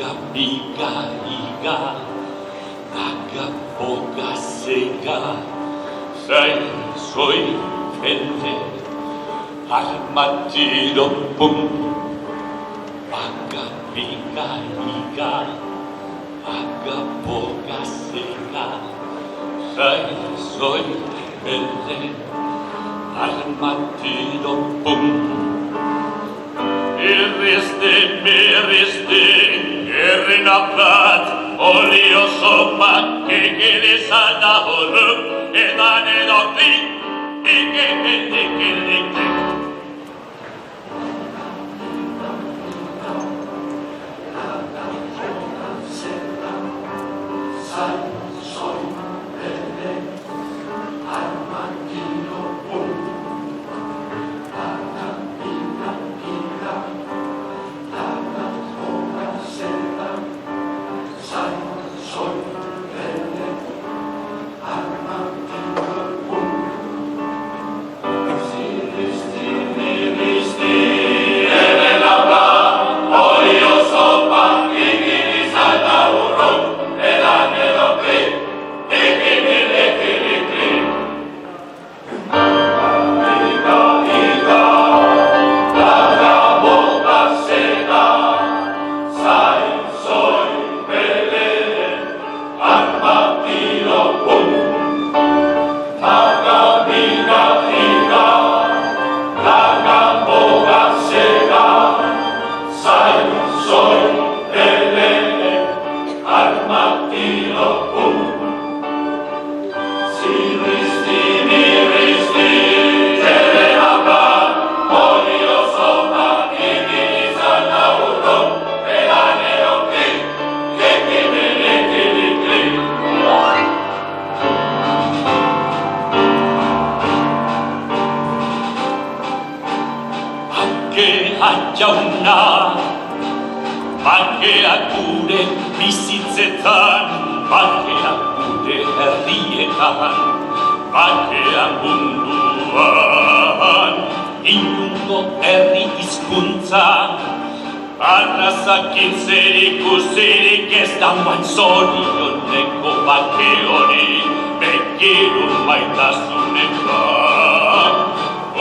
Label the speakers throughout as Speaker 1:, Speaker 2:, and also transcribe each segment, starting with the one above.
Speaker 1: Agapiga iga, agapoga sega, sai soy felle, armatiro pum. Agapiga iga, agapoga sega, sai soy felle, armatiro pum. Miriste, errinapat, olio sopa, kekeles adahoro, edan edokli, ike. Jauna, bakeak gure bizitzetan, bakeak gure herrietan, bakeak munduan, inungo herri hizkuntzan, arrazakin zerikusirik ez dauan zorioneko bake hori, begiru maitasunetan,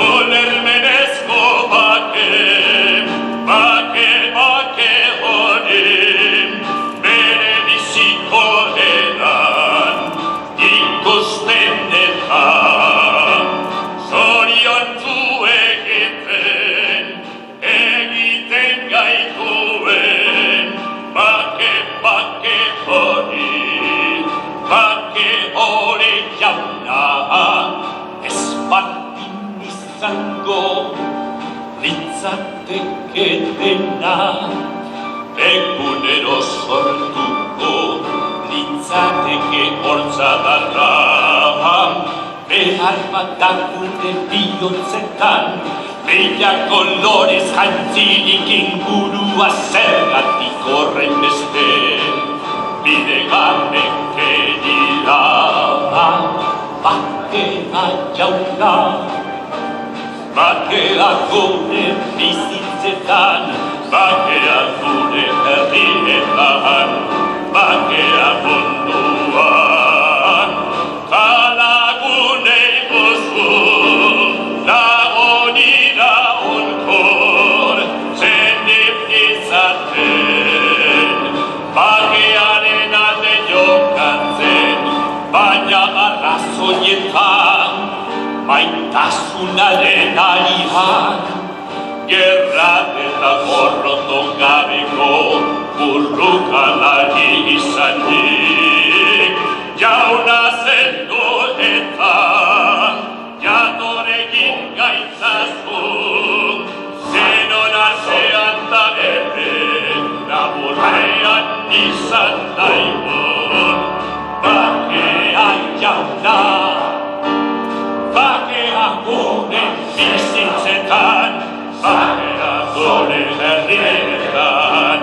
Speaker 1: olermenezko bake hori, bere biziko edan, ikusten eta, zoriontzu egiten gaituen, bake hori jauna, ez bardin izango, litzateke dena, egunero sortuko, litzateke hortzadarra, behar bat gure bihotzetan, bella kolorez jantzirik ingurua zergatik horren beste, bideganek edira, bakea jauna. Bakeak gure bizitzetan, bakeak gure herrietan, bakeak munduan. Kalagunei bozu, lagunira onkor, zenip izaten, bakearen alde jokatzen, baina arrazoietan, maitasunaren arian, gerra eta gorroto gabeko burrukalari izanik, jauna zendu eta jadoregin gaitzazu, zenon artean da ere, laburrean izan daimon, bakean jauna. Bakeak gure bizitzetan, bakeak gure herrietan,